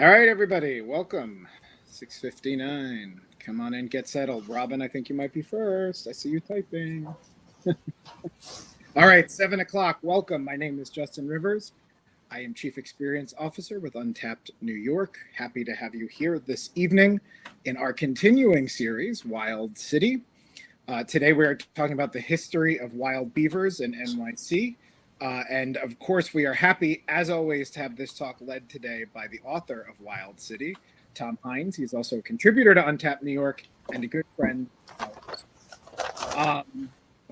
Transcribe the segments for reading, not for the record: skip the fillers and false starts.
All right, everybody, welcome. 6:59. Come on in, get settled. Robin, I think you might be first. I see you typing. All right, 7 o'clock. Welcome. My name is Justin Rivers. I am Chief Experience Officer with Untapped New York. Happy to have you here this evening in our continuing series, Wild City. Today, we're talking about the history of wild beavers in NYC. And of course, we are happy, as always, to have this talk led today by the author of Wild City, Tom Hynes. He's also a contributor to Untapped New York and a good friend.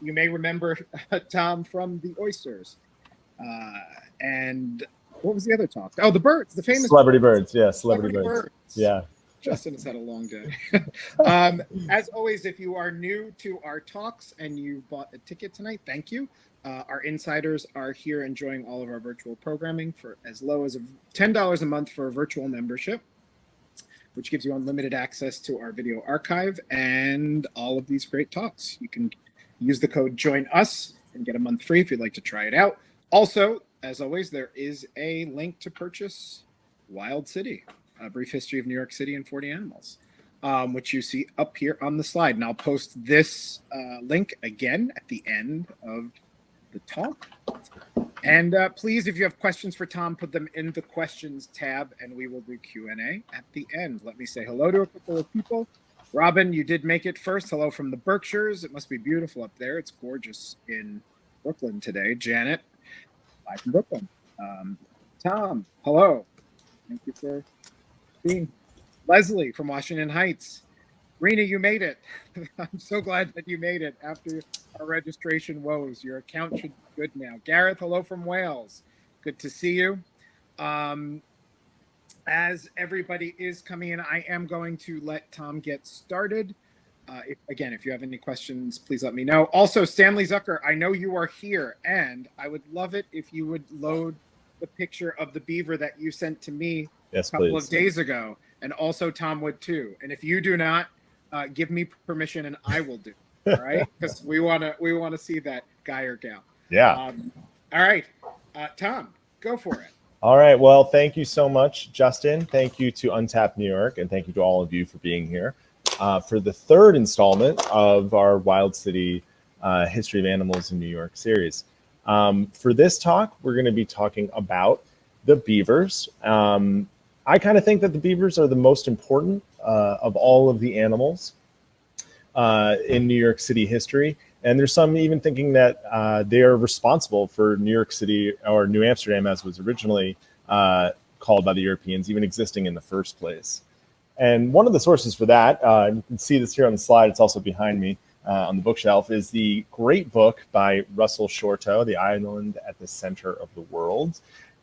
You may remember Tom from the Oysters. And what was the other talk? Oh, the birds, the famous Celebrity birds. Yeah, celebrity birds. Yeah. Justin has had a long day. As always, if you are new to our talks and you bought a ticket tonight, thank you. Our insiders are here enjoying all of our virtual programming for as low as $10 a month for a virtual membership, which gives you unlimited access to our video archive and all of these great talks. You can use the code Join Us and get a month free if you'd like to try it out. Also, as always, there is a link to purchase Wild City, A Brief History of New York City and 40 Animals, which you see up here on the slide. And I'll post this link again at the end of the talk. And please, if you have questions for Tom, put them in the questions tab and we will do Q&A at the end. Let me say hello to a couple of people. Robin, you did make it first. Hello from the Berkshires. It must be beautiful up there. It's gorgeous in Brooklyn today. Janet, bye from Brooklyn. Tom, hello. Thank you for being. Leslie from Washington Heights. Rena, you made it. I'm so glad that you made it after our registration woes. Your account should be good now. Gareth, hello from Wales. Good to see you. As everybody is coming in, I am going to let Tom get started. If you have any questions, please let me know. Also, Stanley Zucker, I know you are here, and I would love it if you would load the picture of the beaver that you sent to me a couple of days ago. And also Tom would too. And if you do not, give me permission and I will do it, all right? Because we want to see that guy or gal. Yeah. All right, Tom, go for it. All right. Well, thank you so much, Justin. Thank you to Untapped New York, and thank you to all of you for being here for the third installment of our Wild City History of Animals in New York series. For this talk, we're going to be talking about the beavers. I kind of think that the beavers are the most important of all of the animals in New York City history. And there's some even thinking that they are responsible for New York City, or New Amsterdam as was originally called by the Europeans, even existing in the first place. And one of the sources for that, you can see this here on the slide, it's also behind me on the bookshelf, is the great book by Russell Shorto, The Island at the Center of the World.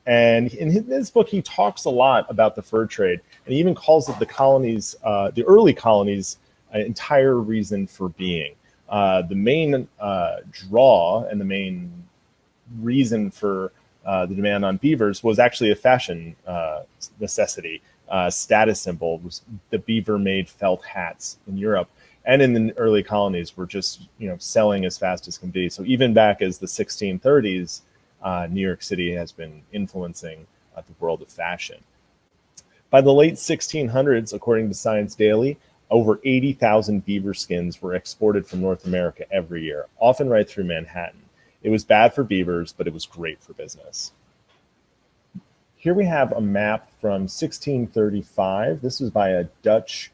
And in this book, he talks a lot about the fur trade, and he even calls it the colonies, the early colonies, an entire reason for being. The main draw and the main reason for the demand on beavers was actually a fashion necessity, status symbol. Was the beaver-made felt hats in Europe, and in the early colonies were just selling as fast as can be. So even back as the 1630s. New York City has been influencing the world of fashion. By the late 1600s, according to Science Daily, over 80,000 beaver skins were exported from North America every year, often right through Manhattan. It was bad for beavers, but it was great for business. Here we have a map from 1635. This was by a Dutch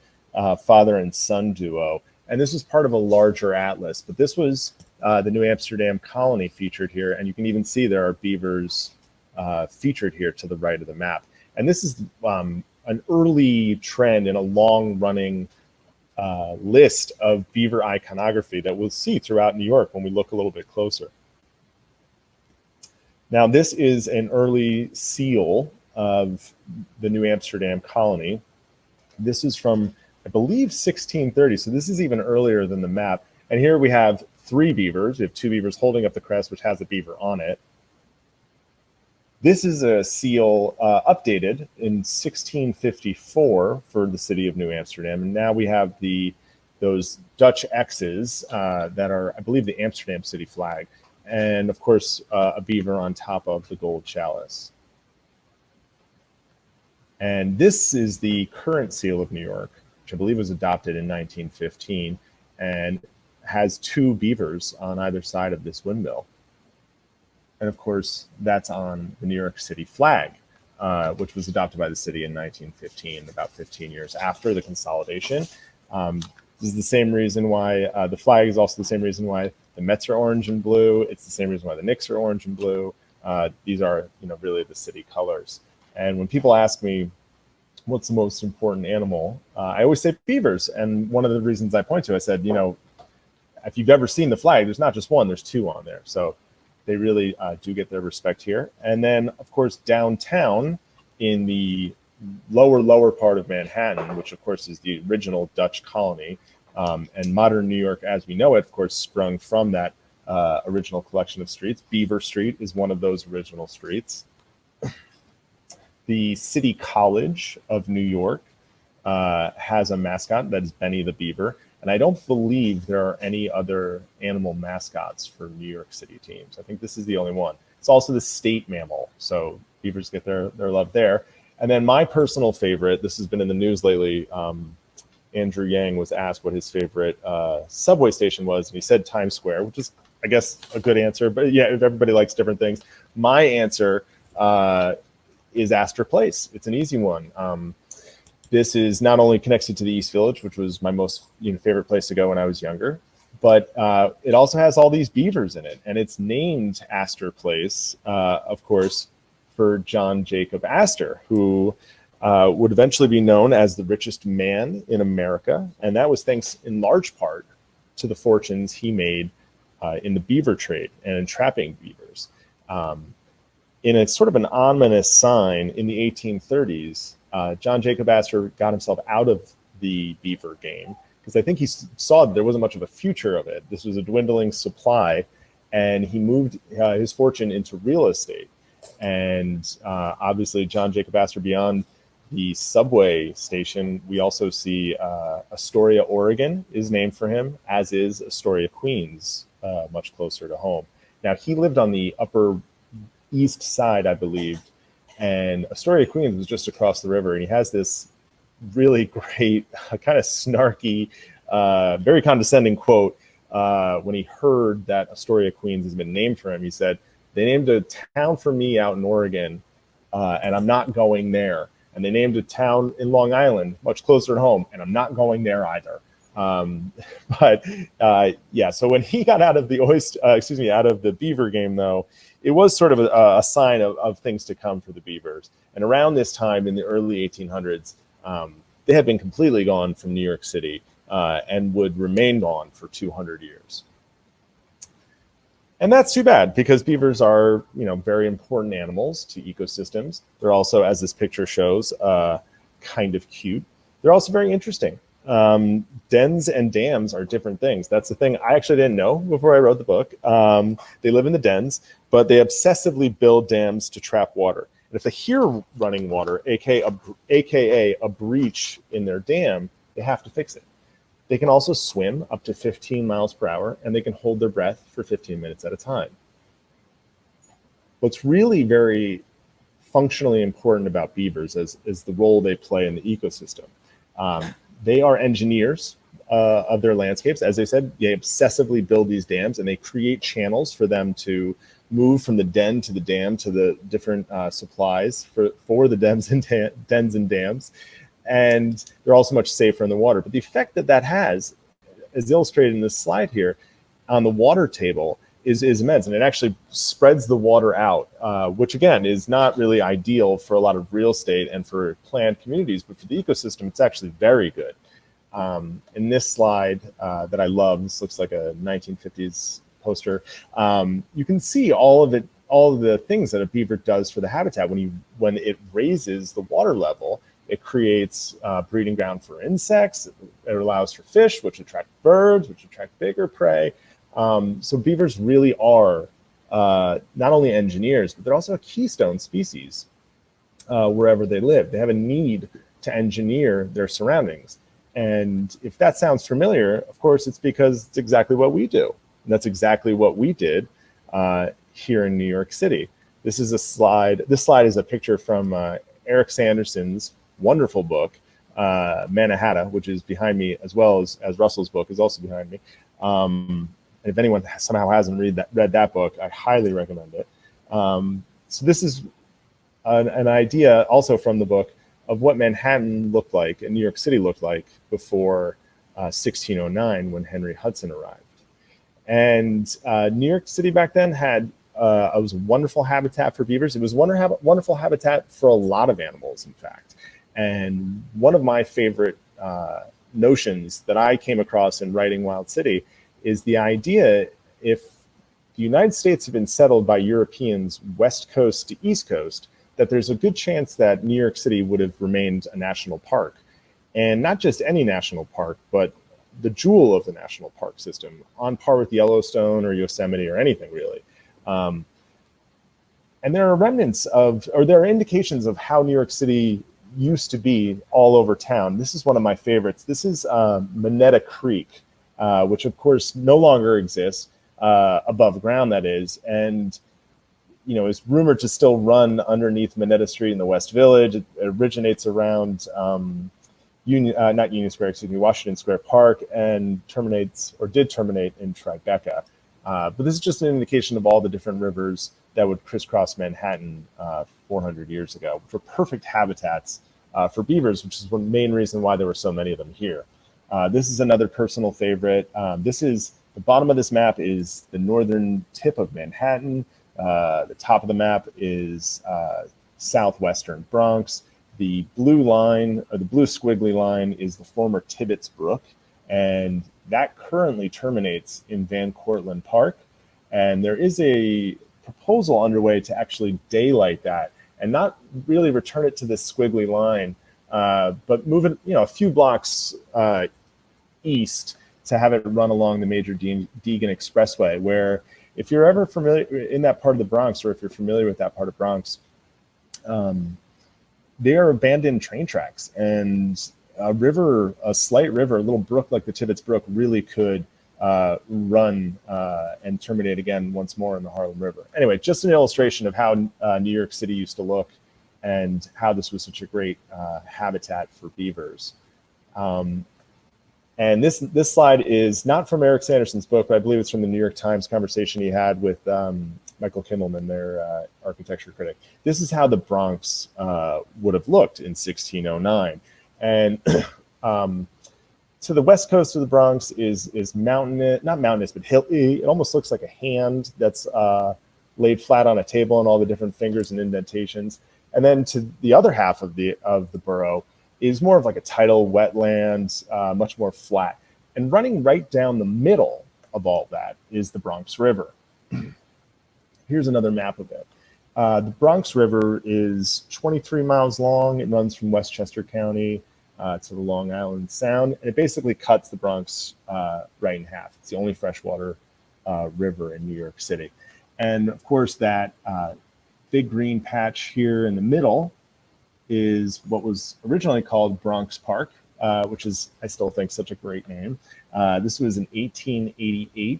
father and son duo, and this was part of a larger atlas, but this was the New Amsterdam colony featured here, and you can even see there are beavers featured here to the right of the map. And this is an early trend in a long-running list of beaver iconography that we'll see throughout New York when we look a little bit closer. Now, this is an early seal of the New Amsterdam colony. This is from, I believe, 1630, so this is even earlier than the map. And here we have 3 beavers. We have 2 beavers holding up the crest, which has a beaver on it. This is a seal updated in 1654 for the city of New Amsterdam. And now we have those Dutch X's that are, I believe, the Amsterdam city flag. And of course, a beaver on top of the gold chalice. And this is the current seal of New York, which I believe was adopted in 1915, and has two beavers on either side of this windmill. And of course, that's on the New York City flag, which was adopted by the city in 1915, about 15 years after the consolidation. This is the same reason why the flag is also the same reason why the Mets are orange and blue. It's the same reason why the Knicks are orange and blue. These are, really the city colors. And when people ask me, what's the most important animal? I always say beavers. And one of the reasons I point to, I said, if you've ever seen the flag, there's not just one, there's two on there. So they really do get their respect here. And then, of course, downtown in the lower part of Manhattan, which, of course, is the original Dutch colony, and modern New York as we know it, of course, sprung from that original collection of streets. Beaver Street is one of those original streets. The City College of New York has a mascot that is Benny the Beaver. And I don't believe there are any other animal mascots for New York City teams. I think this is the only one. It's also the state mammal, so beavers get their love there. And then my personal favorite, this has been in the news lately, Andrew Yang was asked what his favorite subway station was, and he said Times Square, which is, I guess, a good answer. But yeah, everybody likes different things. My answer is Astor Place. It's an easy one. This is not only connected to the East Village, which was my most favorite place to go when I was younger, but it also has all these beavers in it. And it's named Astor Place, of course, for John Jacob Astor, who would eventually be known as the richest man in America. And that was thanks in large part to the fortunes he made in the beaver trade and in trapping beavers. In a sort of an ominous sign in the 1830s, John Jacob Astor got himself out of the beaver game because I think he saw that there wasn't much of a future of it. This was a dwindling supply, and he moved his fortune into real estate. And obviously, John Jacob Astor, beyond the subway station, we also see Astoria, Oregon is named for him, as is Astoria, Queens, much closer to home. Now, he lived on the Upper East Side, I believe, and Astoria, Queens was just across the river. And he has this really great, kind of snarky, very condescending quote when he heard that Astoria, Queens has been named for him. He said, "They named a town for me out in Oregon, and I'm not going there. And they named a town in Long Island, much closer to home, and I'm not going there either." Yeah, so when he got out of the out of the beaver game, though, it was sort of a sign of things to come for the beavers. And around this time in the early 1800s, they had been completely gone from New York City and would remain gone for 200 years. And that's too bad, because beavers are, very important animals to ecosystems. They're also, as this picture shows, kind of cute. They're also very interesting. Dens and dams are different things. That's the thing I actually didn't know before I wrote the book. They live in the dens, but they obsessively build dams to trap water. And if they hear running water, aka a breach in their dam, they have to fix it. They can also swim up to 15 miles per hour, and they can hold their breath for 15 minutes at a time. What's really very functionally important about beavers is the role they play in the ecosystem. They are engineers of their landscapes. As I said, they obsessively build these dams, and they create channels for them to move from the den to the dam to the different supplies for the dens and dams. And they're also much safer in the water. But the effect that has, as illustrated in this slide here, on the water table is immense. And it actually spreads the water out, which again is not really ideal for a lot of real estate and for planned communities, but for the ecosystem, it's actually very good. In this slide that I love, this looks like a 1950s poster, you can see all of the things that a beaver does for the habitat. When it raises the water level, it creates breeding ground for insects. It allows for fish, which attract birds, which attract bigger prey. So beavers really are not only engineers, but they're also a keystone species wherever they live. They have a need to engineer their surroundings. And if that sounds familiar, of course, it's because it's exactly what we do. And that's exactly what we did here in New York City. This is a slide. This slide is a picture from Eric Sanderson's wonderful book, Mannahatta, which is behind me, as well as Russell's book is also behind me. And if anyone somehow hasn't read that book, I highly recommend it. So this is an idea also from the book of what Manhattan looked like and New York City looked like before 1609 when Henry Hudson arrived. And New York City back then had it was a wonderful habitat for beavers. It was wonderful habitat for a lot of animals, in fact. And one of my favorite notions that I came across in writing Wild City is the idea, if the United States had been settled by Europeans west coast to east coast, that there's a good chance that New York City would have remained a national park. And not just any national park, but the jewel of the national park system, on par with Yellowstone or Yosemite or anything really. And there are remnants of, or there are indications of how New York City used to be all over town. This is one of my favorites. This is Monetta Creek, which of course no longer exists, above ground that is, and is rumored to still run underneath Monetta Street in the West Village. It originates around not Union Square, excuse me, Washington Square Park, and did terminate in Tribeca. But this is just an indication of all the different rivers that would crisscross Manhattan 400 years ago, which were perfect habitats for beavers, which is one main reason why there were so many of them here. This is another personal favorite. The bottom of this map is the northern tip of Manhattan. The top of the map is southwestern Bronx. The blue line, or the blue squiggly line, is the former Tibbetts Brook, and that currently terminates in Van Cortlandt Park. And there is a proposal underway to actually daylight that and not really return it to this squiggly line, but move it, a few blocks east to have it run along the major Deegan Expressway, where if you're ever familiar in that part of the Bronx, or if you're familiar with that part of Bronx, they are abandoned train tracks, and a slight river, a little brook like the Tibbetts Brook, really could run and terminate again once more in the Harlem River. Anyway, just an illustration of how New York City used to look and how this was such a great habitat for beavers. And this slide is not from Eric Sanderson's book, but I believe it's from the New York Times conversation he had with Michael Kimmelman, their architecture critic. This is how the Bronx would have looked in 1609. And to the west coast of the Bronx is mountainous, not mountainous, but hilly. It almost looks like a hand that's laid flat on a table, and all the different fingers and indentations. And then to the other half of the borough is more of like a tidal wetland, much more flat. And running right down the middle of all that is the Bronx River. Here's another map of it. The Bronx River is 23 miles long. It runs from Westchester County to the Long Island Sound, and it basically cuts the Bronx right in half. It's the only freshwater river in New York City. And of course, that big green patch here in the middle is what was originally called Bronx Park, which is, I still think, such a great name. This was an 1888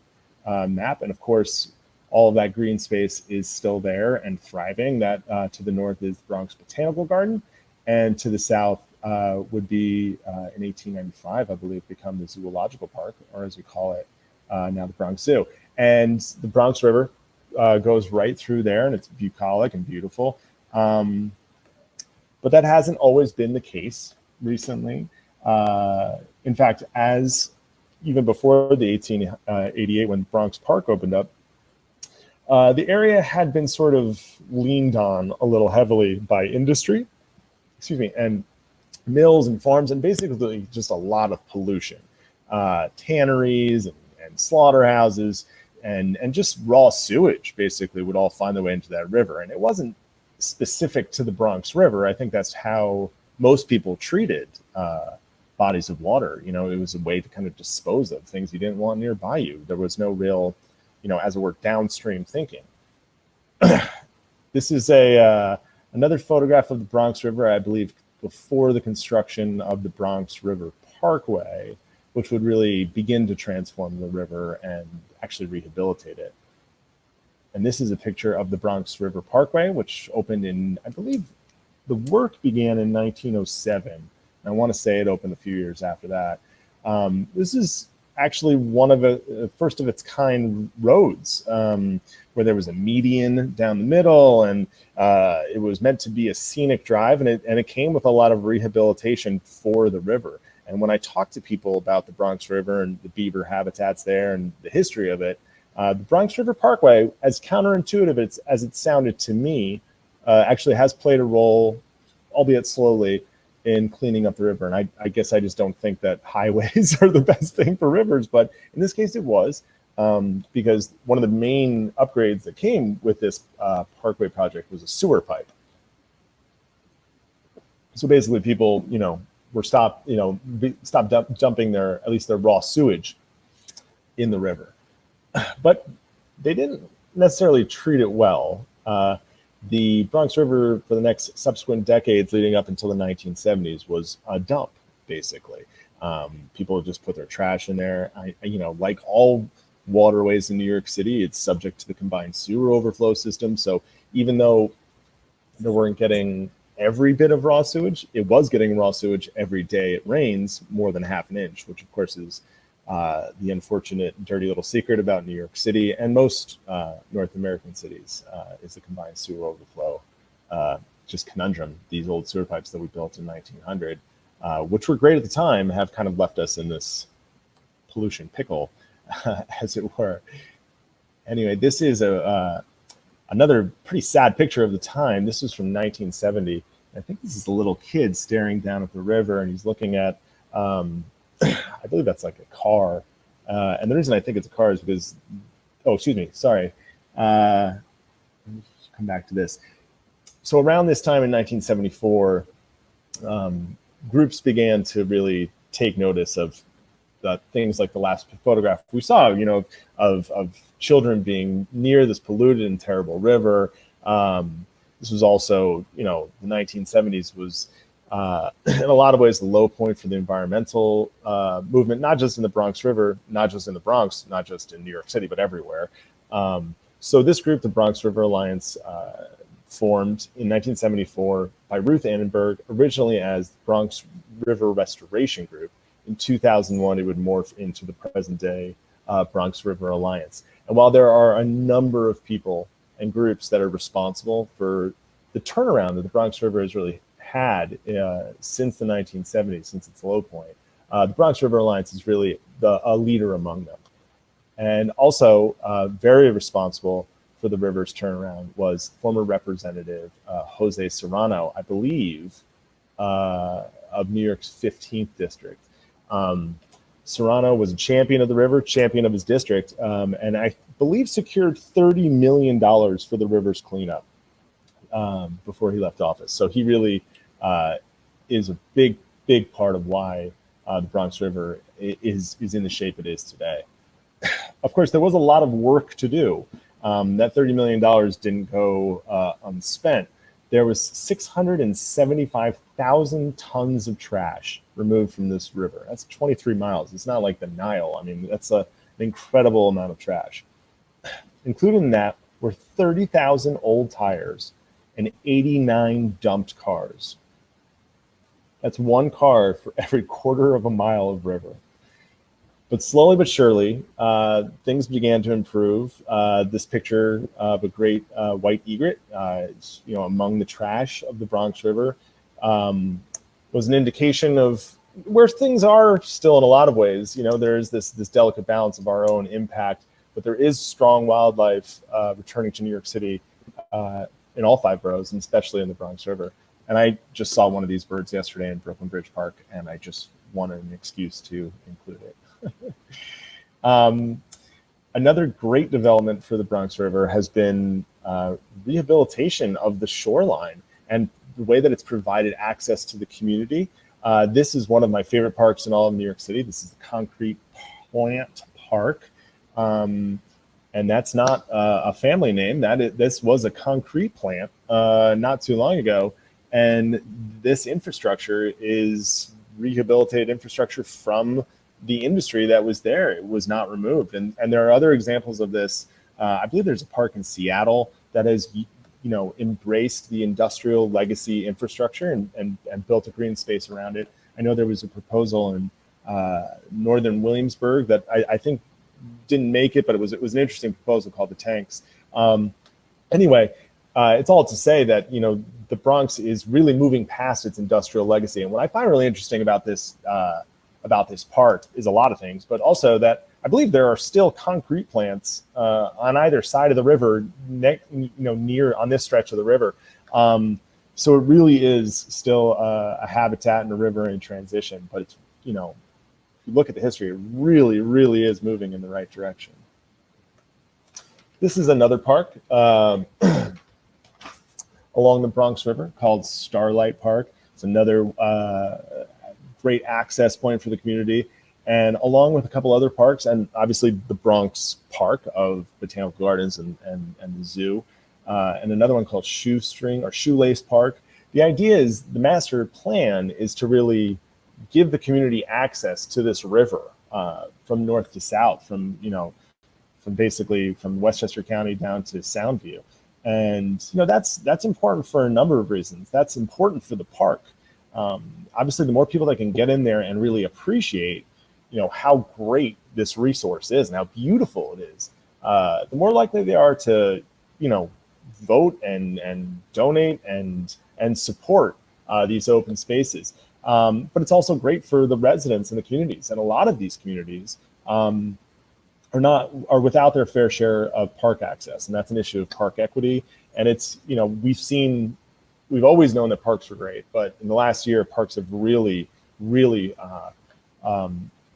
map, and of course, all of that green space is still there and thriving. That to the north is the Bronx Botanical Garden, and to the south would be, in 1895, I believe, become the Zoological Park, or as we call it now, the Bronx Zoo. And the Bronx River goes right through there, and it's bucolic and beautiful. But that hasn't always been the case recently. In fact, as even before the 1888, when Bronx Park opened up, the area had been sort of leaned on a little heavily by industry, and mills and farms, and basically just a lot of pollution, tanneries and slaughterhouses, and just raw sewage basically would all find their way into that river. And it wasn't specific to the Bronx River. I think that's how most people treated bodies of water. It was a way to kind of dispose of things you didn't want nearby you. There was no real, as it were, downstream thinking. This is another photograph of the Bronx River, I believe, before the construction of the Bronx River Parkway, which would really begin to transform the river and actually rehabilitate it. And this is a picture of the Bronx River Parkway, which opened in, I believe, The work began in 1907. I want to say it opened a few years after that. This is actually one of the first of its kind roads, where there was a median down the middle, and it was meant to be a scenic drive, and it came with a lot of rehabilitation for the river. And when I talk to people about the Bronx River and the beaver habitats there and the history of it, the Bronx River Parkway, as counterintuitive as it sounded to me, actually has played a role, albeit slowly, in cleaning up the river. And I guess I just don't think that highways are the best thing for rivers, but in this case it was, because one of the main upgrades that came with this parkway project was a sewer pipe. So basically people, were stopped dumping at least their raw sewage in the river. But they didn't necessarily treat it well. The Bronx River for the next subsequent decades leading up until the 1970s was a dump, basically. People just put their trash in there. Like all waterways in New York City, it's subject to the combined sewer overflow system. So even though they weren't getting every bit of raw sewage, it was getting raw sewage every day it rains, more than half an inch, which of course is the unfortunate dirty little secret about New York City and most North American cities, is the combined sewer overflow just conundrum. These old sewer pipes that we built in 1900, which were great at the time, have kind of left us in this pollution pickle, as it were. Anyway, this is another pretty sad picture of the time. This was from 1970. I think this is a little kid staring down at the river, and he's looking at I believe that's like a car. And the reason I think it's a car is because, excuse me, sorry. Let me come back to this. So around this time in 1974, groups began to really take notice of things like the last photograph we saw, of children being near this polluted and terrible river. This was also, the 1970s was, in a lot of ways, the low point for the environmental movement, not just in the Bronx River, not just in the Bronx, not just in New York City, but everywhere. So this group, the Bronx River Alliance, formed in 1974 by Ruth Annenberg, originally as the Bronx River Restoration Group. In 2001, it would morph into the present day Bronx River Alliance. And while there are a number of people and groups that are responsible for the turnaround that the Bronx River has really had since the 1970s, since its low point, the Bronx River Alliance is really a leader among them. And also very responsible for the river's turnaround was former Representative Jose Serrano, I believe, of New York's 15th district. Serrano was a champion of the river, champion of his district, and I believe secured $30 million for the river's cleanup before he left office. So he really is a big part of why the Bronx River is in the shape it is today. Of course, there was a lot of work to do. That $30 million didn't go unspent. There was 675,000 tons of trash removed from this river. That's 23 miles. It's not like the Nile. I mean, that's an incredible amount of trash. Included in that were 30,000 old tires and 89 dumped cars. That's one car for every quarter of a mile of river. But slowly but surely, things began to improve. This picture of a great white egret, among the trash of the Bronx River, was an indication of where things are still in a lot of ways. There is this delicate balance of our own impact, but there is strong wildlife returning to New York City in all 5 boroughs, and especially in the Bronx River. And I just saw one of these birds yesterday in Brooklyn Bridge Park, and I just wanted an excuse to include it. Another great development for the Bronx River has been rehabilitation of the shoreline and the way that it's provided access to the community. This is one of my favorite parks in all of New York City. This is the Concrete Plant Park. And that's not a family name. This was a concrete plant not too long ago. And this infrastructure is rehabilitated infrastructure from the industry that was there. It was not removed. And there are other examples of this. I believe there's a park in Seattle that has embraced the industrial legacy infrastructure and built a green space around it. I know there was a proposal in northern Williamsburg that I think didn't make it, but it was an interesting proposal called the Tanks. Anyway, it's all to say that the Bronx is really moving past its industrial legacy. And what I find really interesting about this park is a lot of things, but also that I believe there are still concrete plants on either side of the river, near on this stretch of the river. So it really is still a habitat and a river in transition. But it's, if you look at the history, it really, really is moving in the right direction. This is another park along the Bronx River called Starlight Park. It's another great access point for the community. And along with a couple other parks, and obviously the Bronx Park of Botanical Gardens and the zoo, and another one called Shoelace Park. The idea is the master plan is to really give the community access to this river from north to south, from basically from Westchester County down to Soundview. And that's important for a number of reasons. That's important for the park. Obviously, the more people that can get in there and really appreciate how great this resource is and how beautiful it is, the more likely they are to vote and donate and support these open spaces. But it's also great for the residents and the communities, and a lot of these communities are without their fair share of park access, and that's an issue of park equity. And it's we've always known that parks are great, but in the last year, parks have really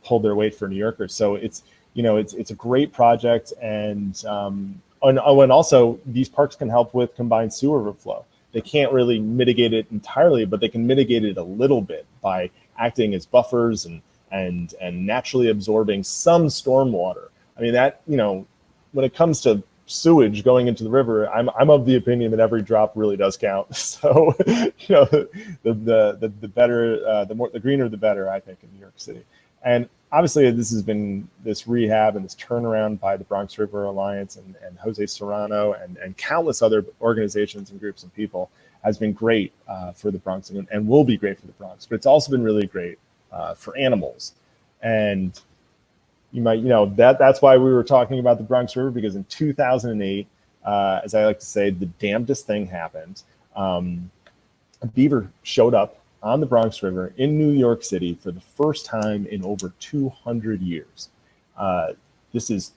pulled their weight for New Yorkers. So it's a great project, and also these parks can help with combined sewer overflow. They can't really mitigate it entirely, but they can mitigate it a little bit by acting as buffers and naturally absorbing some stormwater. I mean, that when it comes to sewage going into the river, I'm of the opinion that every drop really does count. So the better, the greener the better, I think, in New York City. And obviously, this rehab and this turnaround by the Bronx River Alliance and Jose Serrano and countless other organizations and groups and people has been great for the Bronx and will be great for the Bronx. But it's also been really great for animals. And you might, that's why we were talking about the Bronx River, because in 2008, as I like to say, the damnedest thing happened. A beaver showed up on the Bronx River in New York City for the first time in over 200 years. This is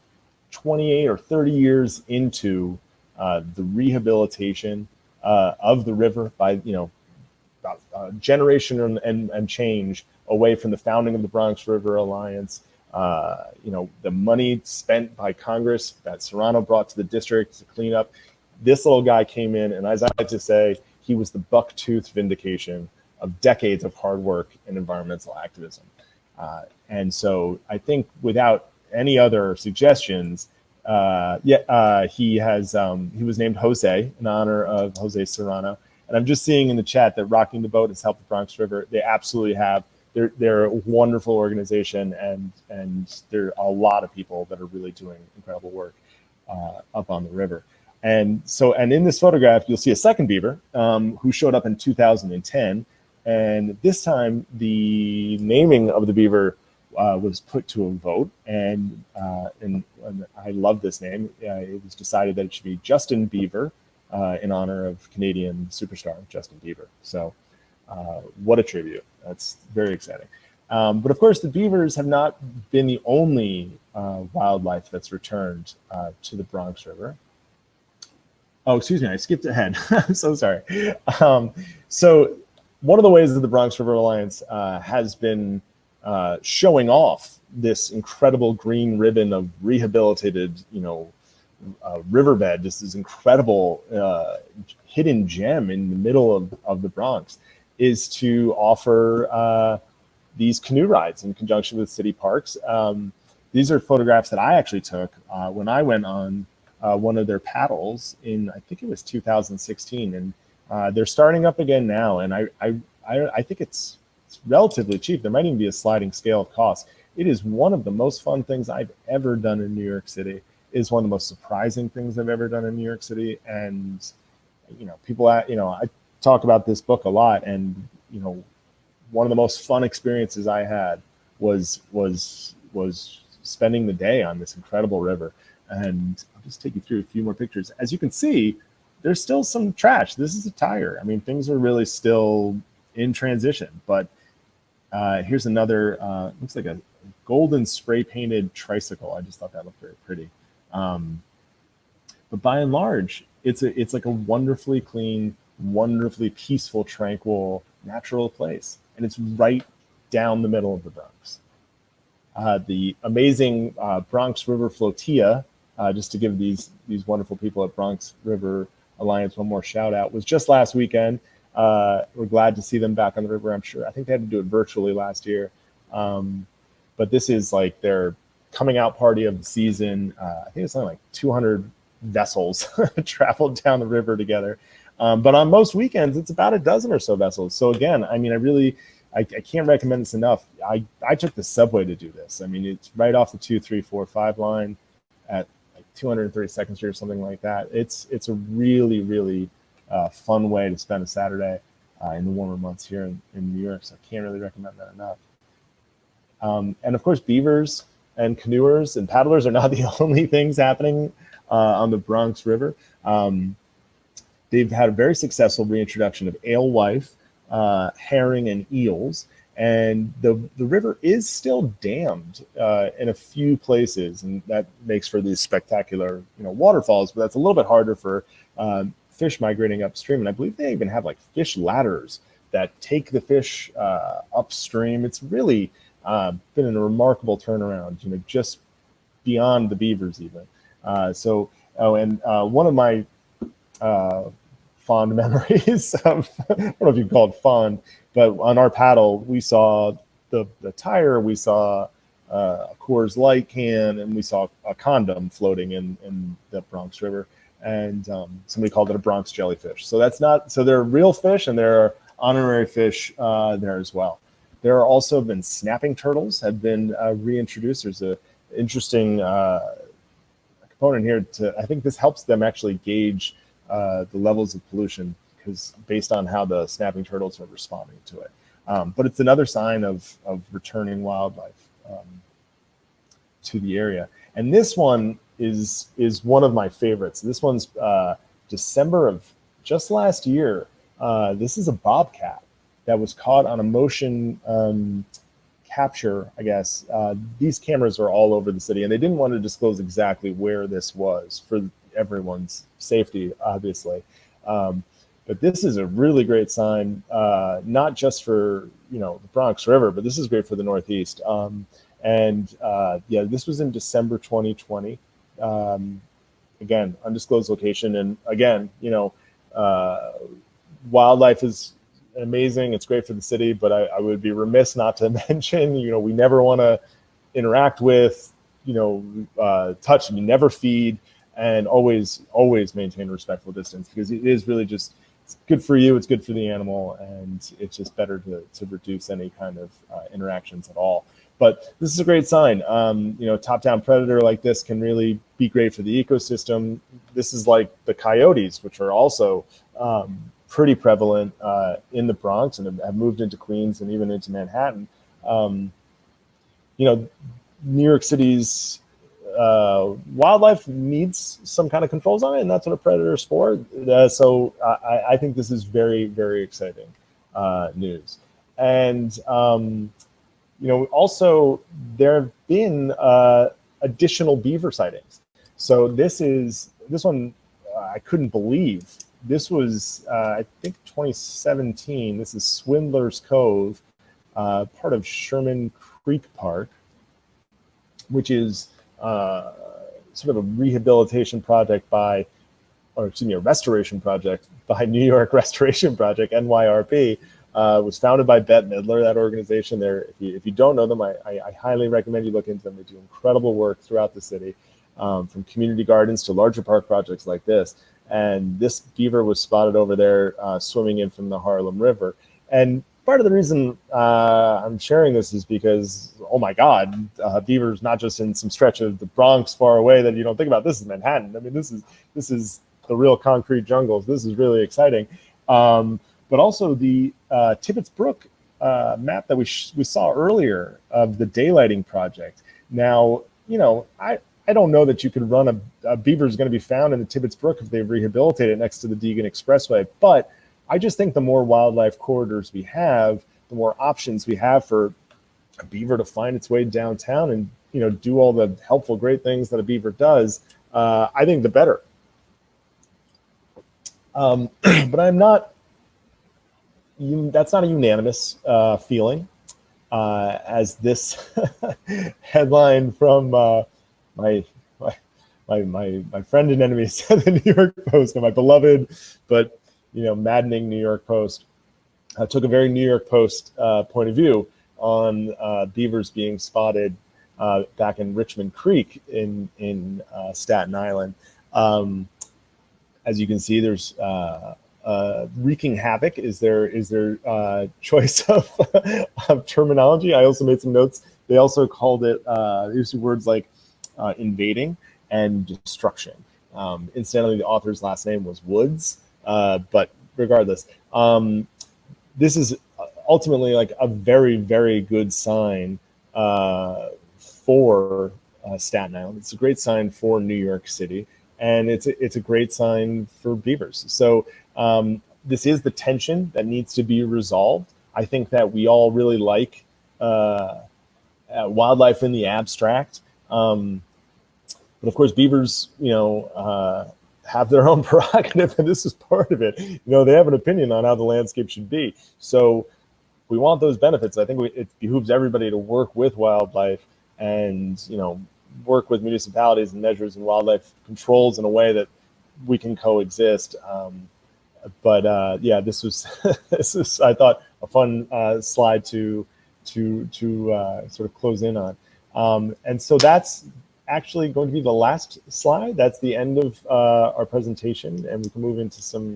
28 or 30 years into the rehabilitation of the river by, about a generation and change away from the founding of the Bronx River Alliance. The money spent by Congress that Serrano brought to the district to clean up. This little guy came in, and as I like to say, he was the buck-toothed vindication of decades of hard work and environmental activism. And so I think without any other suggestions, he was named Jose in honor of Jose Serrano. And I'm just seeing in the chat that Rocking the Boat has helped the Bronx River. They absolutely have. They're a wonderful organization, and there are a lot of people that are really doing incredible work up on the river. And in this photograph, you'll see a second beaver who showed up in 2010. And this time, the naming of the beaver was put to a vote, and I love this name. It was decided that it should be Justin Beaver in honor of Canadian superstar Justin Bieber. So what a tribute. That's very exciting. But of course, the beavers have not been the only wildlife that's returned to the Bronx River. Oh, excuse me, I skipped ahead. I'm so sorry. So one of the ways that the Bronx River Alliance has been showing off this incredible green ribbon of rehabilitated, riverbed, just this incredible hidden gem in the middle of the Bronx, is to offer these canoe rides in conjunction with city parks. These are photographs that I actually took when I went on one of their paddles in, I think it was 2016, and they're starting up again now. And I think it's relatively cheap. There might even be a sliding scale of cost. It is one of the most fun things I've ever done in New York City. It is one of the most surprising things I've ever done in New York City. And people, I talk about this book a lot, and one of the most fun experiences I had was spending the day on this incredible river. And I'll just take you through a few more pictures. As you can see, there's still some trash. This is a tire. I mean, things are really still in transition. But here's another, looks like a golden spray painted tricycle. I just thought that looked very pretty. But by and large, it's like a wonderfully clean, wonderfully peaceful, tranquil, natural place. And it's right down the middle of the Bronx. The amazing Bronx River Flotilla, just to give these wonderful people at Bronx River Alliance one more shout out, was just last weekend. We're glad to see them back on the river. I'm sure, I think they had to do it virtually last year. But this is like their coming out party of the season. I think it's something like 200 vessels traveled down the river together. But on most weekends, it's about a dozen or so vessels. So again, I mean, I can't recommend this enough. I took the subway to do this. I mean, it's right off the 2, 3, 4, 5 line at like 232nd Street or something like that. It's a really, really fun way to spend a Saturday in the warmer months here in New York. So I can't really recommend that enough. And of course, beavers and canoers and paddlers are not the only things happening on the Bronx River. They've had a very successful reintroduction of alewife, herring, and eels. And the river is still dammed in a few places, and that makes for these spectacular waterfalls. But that's a little bit harder for fish migrating upstream. And I believe they even have like fish ladders that take the fish upstream. It's really been a remarkable turnaround, just beyond the beavers even. One of my fond memories of, I don't know if you call it fond, but on our paddle, we saw the tire, we saw a Coors Light can, and we saw a condom floating in the Bronx River. And somebody called it a Bronx jellyfish. So there are real fish and there are honorary fish there as well. There are also been snapping turtles have been reintroduced. There's an interesting component here I think this helps them actually gauge the levels of pollution, because based on how the snapping turtles are responding to it. But it's another sign of returning wildlife to the area. And this one is one of my favorites. This one's December of just last year. This is a bobcat that was caught on a motion capture, I guess. These cameras are all over the city, and they didn't want to disclose exactly where this was for everyone's safety, obviously. But this is a really great sign, not just for the Bronx River, but this is great for the Northeast. This was in December 2020. Again, undisclosed location, and again, wildlife is amazing. It's great for the city, but I would be remiss not to mention, we never want to interact with, touch, and never feed, and always maintain a respectful distance, because it is really just, it's good for you, it's good for the animal, and it's just better to reduce any kind of interactions at all. But this is a great sign. Top-down predator like this can really be great for the ecosystem. This is like the coyotes, which are also pretty prevalent in the Bronx and have moved into Queens and even into Manhattan. New York City's wildlife needs some kind of controls on it, and that's what a predator is for. So I think this is very, very exciting news. And also there have been additional beaver sightings. So this one I couldn't believe. This was, I think, 2017. This is Swindler's Cove, part of Sherman Creek Park, which is sort of a rehabilitation project a restoration project by New York Restoration Project, NYRP. Was founded by Bette Midler, that organization. If you don't know them, I highly recommend you look into them. They do incredible work throughout the city, from community gardens to larger park projects like this. And this beaver was spotted over there swimming in from the Harlem River. And part of the reason I'm sharing this is because, oh my God, beavers not just in some stretch of the Bronx far away that you don't think about. This is Manhattan. I mean, this is the real concrete jungles. This is really exciting. But also the Tibbetts Brook map that we saw earlier of the daylighting project. Now, I don't know that you could run a beaver is going to be found in the Tibbetts Brook if they rehabilitate it next to the Deegan Expressway. But I just think the more wildlife corridors we have, the more options we have for a beaver to find its way downtown and do all the helpful, great things that a beaver does. I think the better. But I'm not. That's not a unanimous feeling, as this headline from my friend and enemy said, the New York Post, and my beloved but maddening New York Post took a very New York Post point of view on beavers being spotted back in Richmond Creek in Staten Island. As you can see, there's wreaking havoc is their choice of terminology. I also made some notes. They also called it used words like invading and destruction. Incidentally, the author's last name was Woods, but regardless, this is ultimately like a very, very good sign for Staten Island. It's a great sign for New York City, and it's a great sign for beavers. So this is the tension that needs to be resolved. I think that we all really like wildlife in the abstract. But of course, beavers, have their own prerogative, and this is part of it. They have an opinion on how the landscape should be. So we want those benefits. I think it behooves everybody to work with wildlife and, work with municipalities and measures and wildlife controls in a way that we can coexist. This is I thought a fun slide to sort of close in on. And so that's actually going to be the last slide. That's the end of our presentation, and we can move into some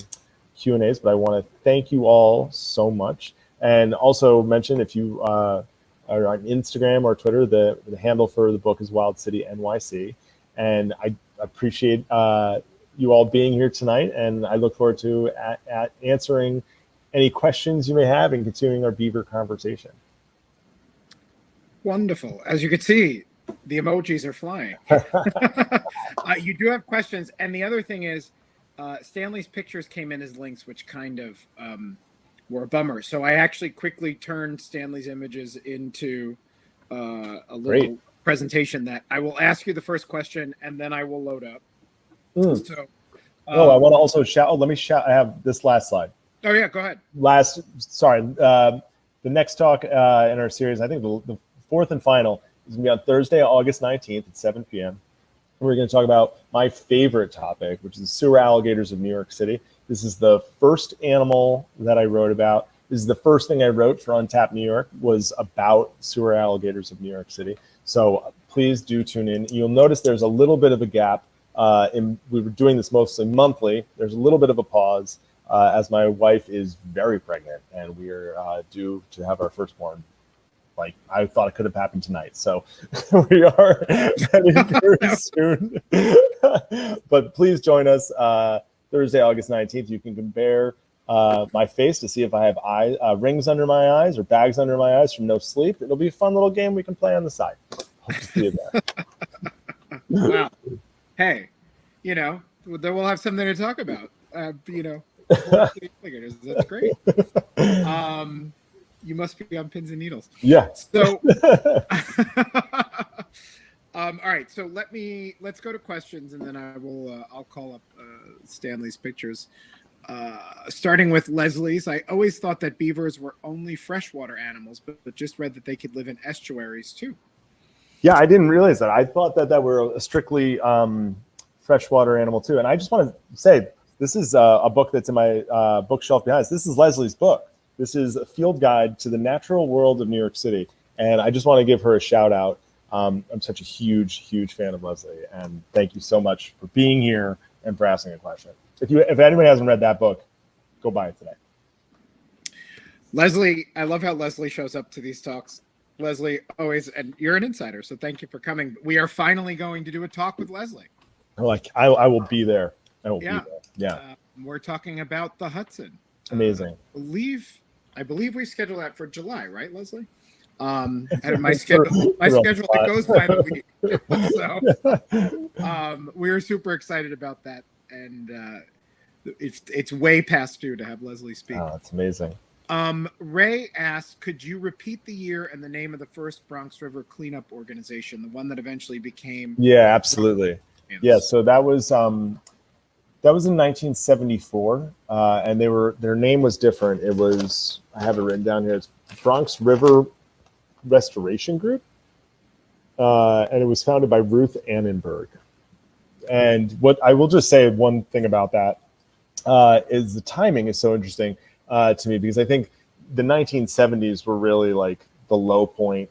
Q&As, but I want to thank you all so much. And also mention, if you are on Instagram or Twitter, the handle for the book is Wild City NYC. And I appreciate you all being here tonight, and I look forward to answering any questions you may have and continuing our beaver conversation. Wonderful. As you can see, the emojis are flying. You do have questions. And the other thing is, Stanley's pictures came in as links, which kind of were a bummer. So I actually quickly turned Stanley's images into a little presentation that I will ask you the first question, and then I will load up. So, I want to also shout. Let me shout. I have this last slide. Oh, yeah, go ahead. The next talk in our series, I think the fourth and final, is going to be on Thursday, August 19th at 7 p.m. We're going to talk about my favorite topic, which is the sewer alligators of New York City. This is the first animal that I wrote about. This is the first thing I wrote for Untapped New York, was about sewer alligators of New York City. So please do tune in. You'll notice there's a little bit of a gap. We were doing this mostly monthly. There's a little bit of a pause as my wife is very pregnant, and we are due to have our firstborn. Like, I thought it could have happened tonight. So we are heading very soon. But please join us Thursday, August 19th. You can compare my face to see if I have rings under my eyes or bags under my eyes from no sleep. It'll be a fun little game we can play on the side. Hope to see you there. Wow. Hey, then we'll have something to talk about. That's great. You must be on pins and needles. Yeah. So, all right. So let's go to questions, and then I'll call up Stanley's pictures. Starting with Leslie's. I always thought that beavers were only freshwater animals, but just read that they could live in estuaries too. Yeah, I didn't realize that. I thought that were a strictly freshwater animal too. And I just want to say, this is a book that's in my bookshelf behind us. This is Leslie's book. This is a field guide to the natural world of New York City. And I just want to give her a shout out. I'm such a huge, huge fan of Leslie. And thank you so much for being here and for asking a question. If anybody hasn't read that book, go buy it today. Leslie, I love how Leslie shows up to these talks. Leslie, always, and you're an insider, so thank you for coming. We are finally going to do a talk with Leslie. I will be there. I will be there. Yeah. We're talking about the Hudson. Amazing. I believe we scheduled that for July, right, Leslie? And my schedule it goes by the week. So we're super excited about that, and it's way past due to have Leslie speak. Oh, that's amazing. Ray asked, could you repeat the year and the name of the first Bronx River cleanup organization, the one that eventually became? Yeah, absolutely. Yeah, so that was in 1974, and their name was different. It was, I have it written down here. It's Bronx River Restoration Group, and it was founded by Ruth Annenberg. And what I will just say one thing about that is the timing is so interesting to me, because I think the 1970s were really like the low point,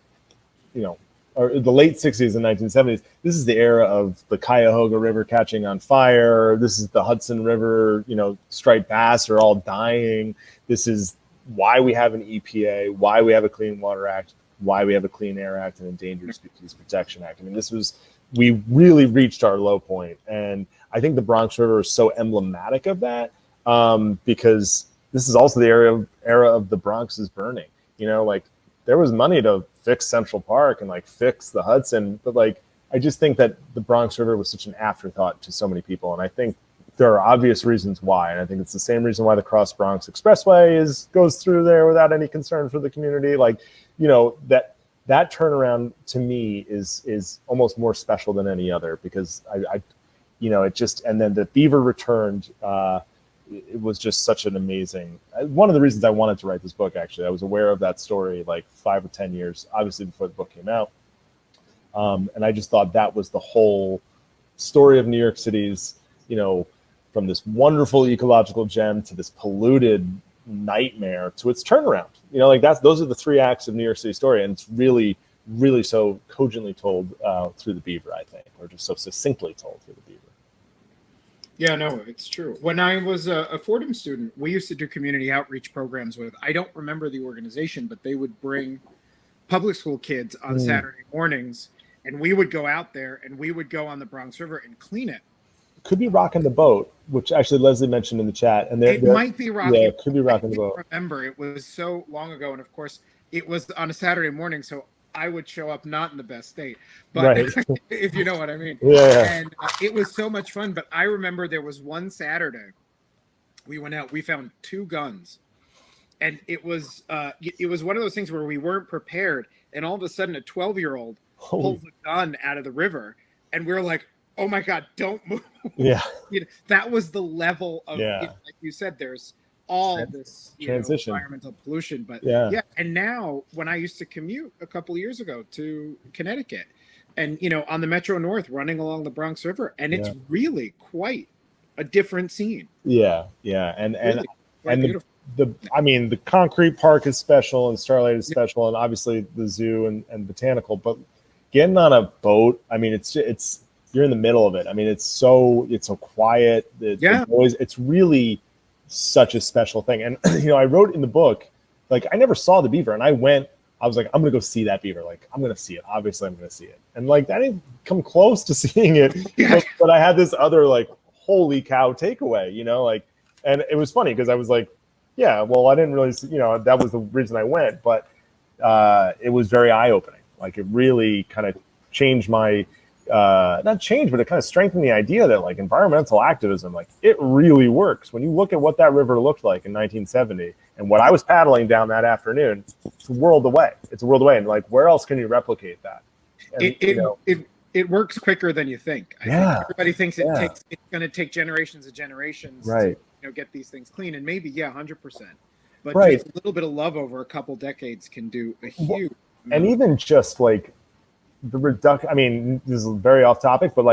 or the late 60s and 1970s. This is the era of the Cuyahoga River catching on fire. This is the Hudson River, striped bass are all dying. This is why we have an EPA, why we have a Clean Water Act, why we have a Clean Air Act and Endangered Species Protection Act. I mean, we really reached our low point. And I think the Bronx River is so emblematic of that, because this is also the era of the Bronx's burning. There was money to fix Central Park and fix the Hudson, but I just think that the Bronx River was such an afterthought to so many people. And I think there are obvious reasons why. And I think it's the same reason why the Cross Bronx Expressway goes through there without any concern for the community. That turnaround to me is almost more special than any other, because and then the Beaver returned. It was just such an amazing, one of the reasons I wanted to write this book. Actually, I was aware of that story 5 or 10 years, obviously, before the book came out. And I just thought that was the whole story of New York City's, from this wonderful ecological gem to this polluted nightmare to its turnaround. Those are the three acts of New York City story. And it's really, really so cogently told through the Beaver, I think, or just so succinctly told through the Beaver. Yeah, no, it's true. When I was a Fordham student, we used to do community outreach programs with, I don't remember the organization, but they would bring public school kids on Saturday mornings, and we would go out there and we would go on the Bronx River and clean it. Could be Rocking the Boat, which actually Leslie mentioned in the chat. And it might be Rocking. Yeah, it could be Rocking the Boat. Remember, it was so long ago, and of course, it was on a Saturday morning, so I would show up not in the best state, but right. If you know what I mean. Yeah. And it was so much fun. But I remember there was one Saturday we went out, we found 2 guns, and it was one of those things where we weren't prepared, and all of a sudden a 12-year-old pulls a gun out of the river, and we're like, oh my God, don't move. Yeah. That was the level of, like you said, there's all this transition, environmental pollution, but and now when I used to commute a couple of years ago to Connecticut, and on the Metro North, running along the Bronx River, and it's really quite a different scene. And the concrete park is special, and Starlight is special, and obviously the zoo and botanical, but getting on a boat, I mean, it's you're in the middle of it. I mean, it's so quiet. The noise, it's really such a special thing. And I wrote in the book, I never saw the Beaver, and I was like, I'm gonna go see that Beaver. I'm gonna see it. Obviously, I'm gonna see it. And I didn't come close to seeing it, but I had this other holy cow takeaway, and it was funny because I was like, yeah, well, I didn't really see, that was the reason I went, but it was very eye-opening. It really kind of changed my not change, but it kind of strengthened the idea that environmental activism, it really works. When you look at what that river looked like in 1970 and what I was paddling down that afternoon, it's a world away. And where else can you replicate that? And, it works quicker than you think. I think everybody thinks it's going to take generations and generations to get these things clean, and maybe 100%. But just a little bit of love over a couple decades can do a huge. And even just the reduction, I mean, this is very off topic, but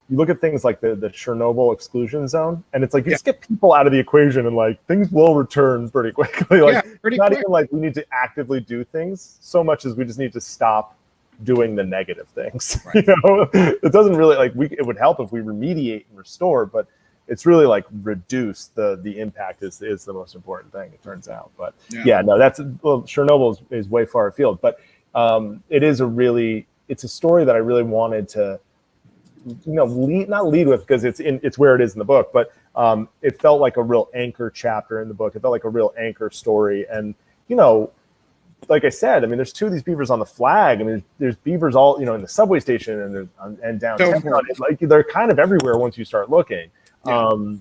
you look at things like the Chernobyl exclusion zone, and it's you just get people out of the equation and things will return pretty quickly. Pretty not quick. Even we need to actively do things so much as we just need to stop doing the negative things. Right. It doesn't really it would help if we remediate and restore, but it's really reduce the impact is the most important thing, it turns out. But Chernobyl is way far afield, but it is it's a story that I really wanted to, not lead with, because it's where it is in the book, but It felt like a real anchor chapter in the book. It felt like a real anchor story. And, you know, like I said, I mean, there's two of these beavers on the flag. I mean, there's beavers all, you know, in the subway station and downtown. So like they're kind of everywhere once you start looking. Yeah.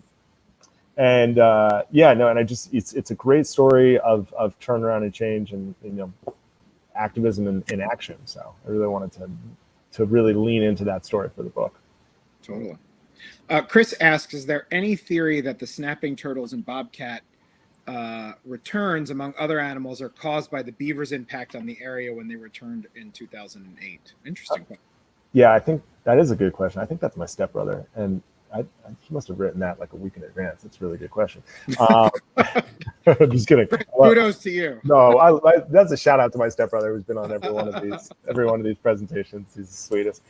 And I just it's a great story of turnaround and change and, you know, activism in action. So I really wanted to really lean into that story for the book. Totally. Chris asks, is there any theory that the snapping turtles and bobcat returns among other animals are caused by the beavers' impact on the area when they returned in 2008? Interesting point. Yeah, I think that is a good question. I think that's my stepbrother, and he must have written that like a week in advance. That's a really good question. I'm just kidding. Kudos to you. No, that's a shout out to my stepbrother who's been on every one of these presentations. He's the sweetest.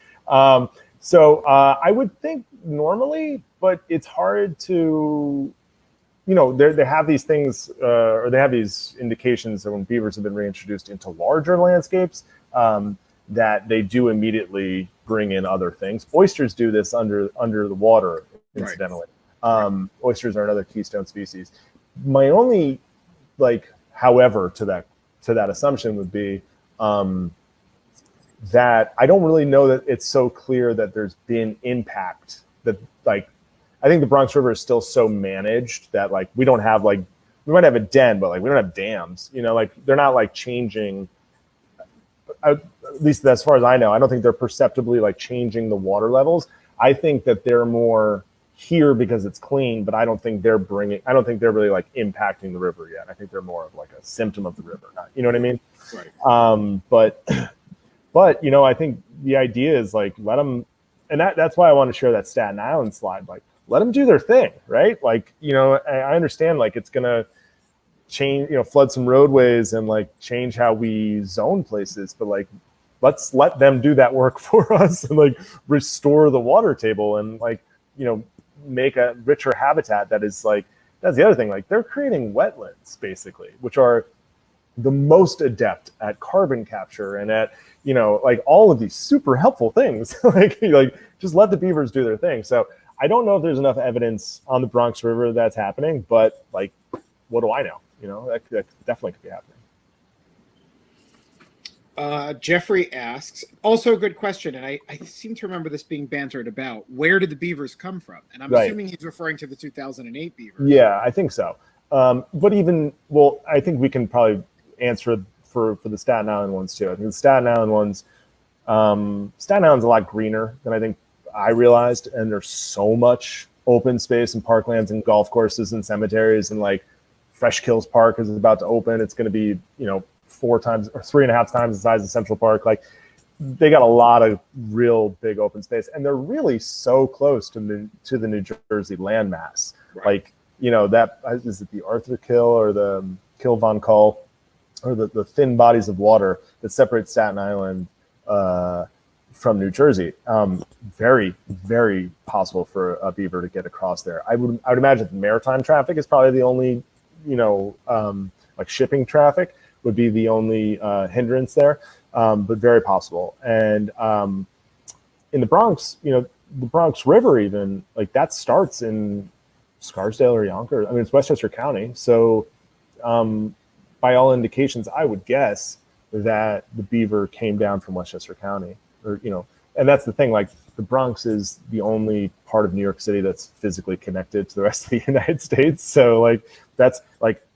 So I would think normally, but it's hard to, you know, they have these things, or they have these indications that when beavers have been reintroduced into larger landscapes, that they do immediately bring in other things. Oysters do this under the water, incidentally. Right. Oysters are another keystone species. My only, however, to that assumption would be that I don't really know that it's so clear that there's been impact. That I think the Bronx River is still so managed that we don't have we might have a den, but we don't have dams. You know, they're not changing. At least as far as I know, I don't think they're perceptibly changing the water levels. I think that they're more here because it's clean, but I don't think they're really impacting the river yet. I think they're more of a symptom of the river. You know what I mean? Right. But you know, I think the idea is let them, and that's why I want to share that Staten Island slide. Let them do their thing, right? You know, I understand it's gonna change, you know, flood some roadways and change how we zone places, but let's let them do that work for us and restore the water table and you know, make a richer habitat that is that's the other thing. They're creating wetlands basically, which are the most adept at carbon capture and at, you know, all of these super helpful things. Just let the beavers do their thing. So I don't know if there's enough evidence on the Bronx River that's happening, but what do I know? You know, that definitely could be happening. Jeffrey asks, also a good question, and I seem to remember this being bantered about. Where did the beavers come from? And I'm assuming he's referring to the 2008 beavers. Yeah, I think so. But I think we can probably answer for the Staten Island ones too. I think the Staten Island ones, Staten Island's a lot greener than I think I realized, and there's so much open space and parklands and golf courses and cemeteries, and Fresh Kills Park is about to open. It's going to be, you know, 4 times or 3.5 times the size of Central Park. They got a lot of real big open space, and they're really so close to the New Jersey landmass. Right. You know, that is it the Arthur Kill or the Kill Von Kull, or the thin bodies of water that separate Staten Island from New Jersey. Very, very possible for a beaver to get across there. I would imagine that maritime traffic is probably the only, you know, shipping traffic would be the only hindrance there, but very possible. And in the Bronx, you know, the Bronx River even, that starts in Scarsdale or Yonkers. I mean, it's Westchester County. So by all indications, I would guess that the beaver came down from Westchester County, or, you know, and that's the thing, the Bronx is the only part of New York City that's physically connected to the rest of the United States. So that's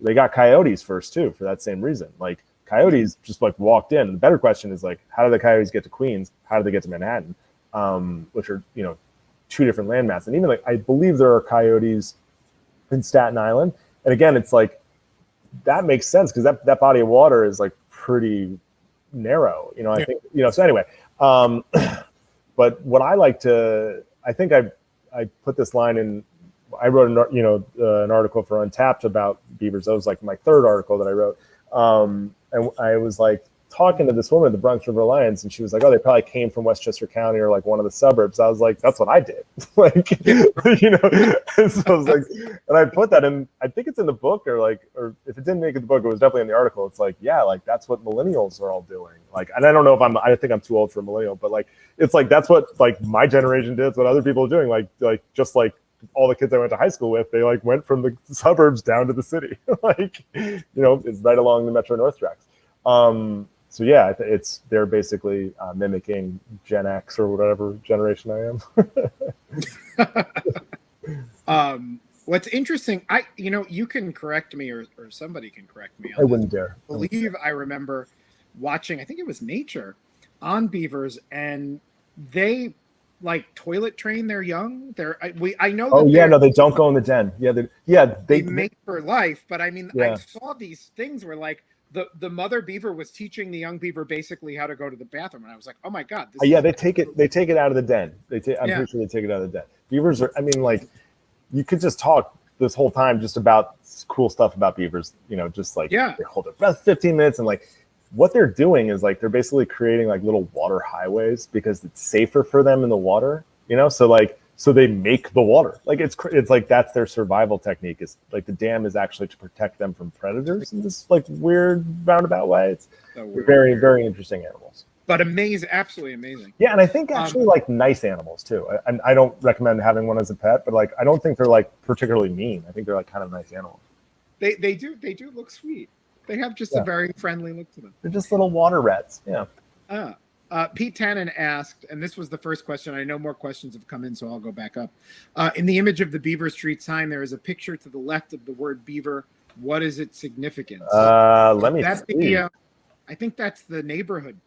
they got coyotes first too, for that same reason. Coyotes just walked in. The better question is how do the coyotes get to Queens? How do they get to Manhattan? Which are, you know, 2 different landmasses. And even I believe there are coyotes in Staten Island. And again, it's that makes sense because that body of water is pretty narrow, you know. I think, you know, so anyway, but what I think I put this line in. I wrote an article for Untapped about beavers. That was my 3rd article that I wrote, and I was talking to this woman at the Bronx River Alliance, and she was oh, they probably came from Westchester County or one of the suburbs. I was that's what I did. You know, and so I was and I put that in, I think it's in the book, or or if it didn't make it the book, it was definitely in the article. It's yeah, that's what millennials are all doing. And I don't know if I think I'm too old for a millennial, but it's that's what my generation did. It's what other people are doing. Just all the kids I went to high school with, they like went from the suburbs down to the city. Like, it's right along the Metro North tracks. So yeah, they're basically mimicking Gen X or whatever generation I am. What's interesting, you can correct me or somebody can correct me on I wouldn't dare. I remember watching, I think it was Nature on beavers, and they like toilet train their young. I know. Oh yeah, no, they don't go in the den. They mate for life. But I mean, yeah. I saw these things where like the mother beaver was teaching the young beaver basically how to go to the bathroom, and I was like, oh my god. They take it out of the den. I'm pretty sure they take it out of the den. Beavers are. I mean, like, you could just talk this whole time just about cool stuff about beavers. Just like they hold their breath 15 minutes and like. What they're doing is like they're basically creating like little water highways because it's safer for them in the water, so they make the water. Like it's like that's their survival technique, is like the dam is actually to protect them from predators in this like weird roundabout way. It's very, very interesting animals. But amazing, absolutely amazing. Yeah, and I think actually like nice animals too. I don't recommend having one as a pet, but like I don't think they're like particularly mean. I think they're like kind of nice animals. They do look sweet. They have just a very friendly look to them. They're just little water rats. Yeah. Pete Tannen asked, and this was the first question. I know more questions have come in, so I'll go back up. In the image of the Beaver Street sign, there is a picture to the left of the word beaver. What is its significance? Let me see. I think that's the neighborhood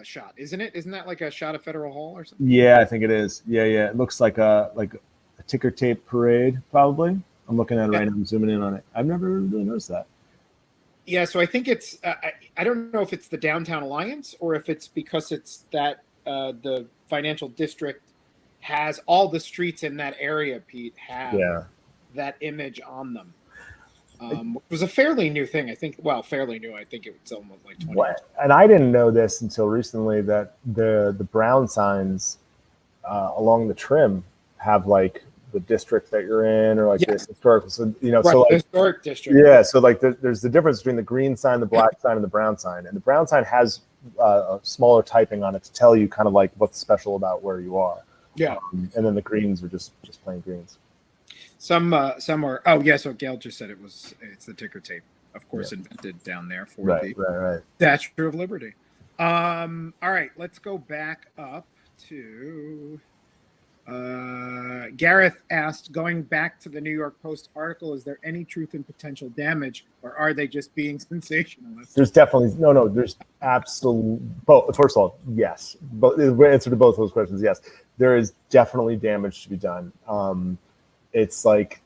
shot, isn't it? Isn't that like a shot of Federal Hall or something? Yeah, I think it is. Yeah. It looks like a ticker tape parade, probably. I'm looking at it right now. I'm zooming in on it. I've never really noticed that. Yeah, so I think it's, I don't know if it's the Downtown Alliance or if it's because it's that the financial district has all the streets in that area, Pete, have that image on them. It was a fairly new thing. I think, fairly new. I think it's almost like 20 years. And I didn't know this until recently that the brown signs along the trim have like the district that you're in, or like the historical, so so like historic district. Yeah, so like there's the difference between the green sign, the black sign, and the brown sign. And the brown sign has a smaller typing on it to tell you kind of like what's special about where you are. Yeah, and then the greens are just plain greens. Some are. Oh yeah, so Gail just said it's the ticker tape, of course, invented down there for the Statue of Liberty. All right, let's go back up to. Gareth asked, going back to the New York Post article, is there any truth in potential damage, or are they just being sensationalist? There's definitely there's absolute both. First of all, yes, but the answer to both of those questions, yes, there is definitely damage to be done. It's like,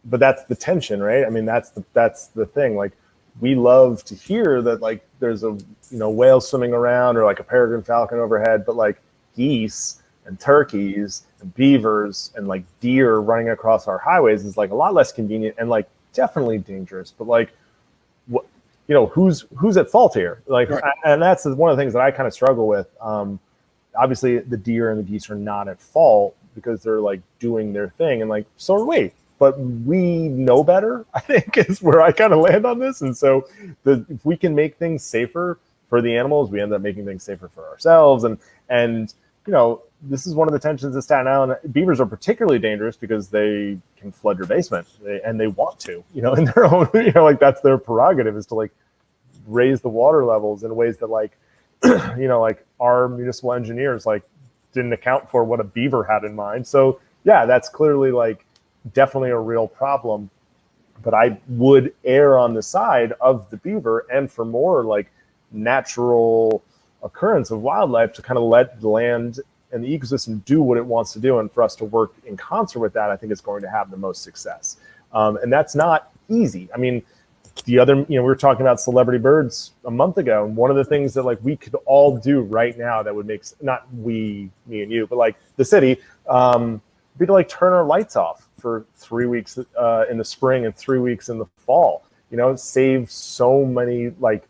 but that's the tension, right? I mean, that's the thing. Like, we love to hear that like there's a whale swimming around or like a peregrine falcon overhead, but like geese and turkeys and beavers and like deer running across our highways is like a lot less convenient and like definitely dangerous. But like, what who's at fault here? Like, and that's one of the things that I kind of struggle with. Obviously, the deer and the geese are not at fault because they're like doing their thing, and like so are we. But we know better, I think, is where I kind of land on this. And so, if we can make things safer for the animals, we end up making things safer for ourselves. And this is one of the tensions in Staten Island. Beavers are particularly dangerous because they can flood your basement, and they want to, in their own, like that's their prerogative, is to like raise the water levels in ways that like, like our municipal engineers like didn't account for what a beaver had in mind. So yeah, that's clearly like definitely a real problem. But I would err on the side of the beaver, and for more like natural occurrence of wildlife to kind of let the land and the ecosystem do what it wants to do, and for us to work in concert with that, I think it's going to have the most success. And that's not easy. I mean, the other, we were talking about celebrity birds a month ago, and one of the things that like we could all do right now that would make, not we, me and you, but like the city, be to like turn our lights off for 3 weeks in the spring and 3 weeks in the fall. Save so many like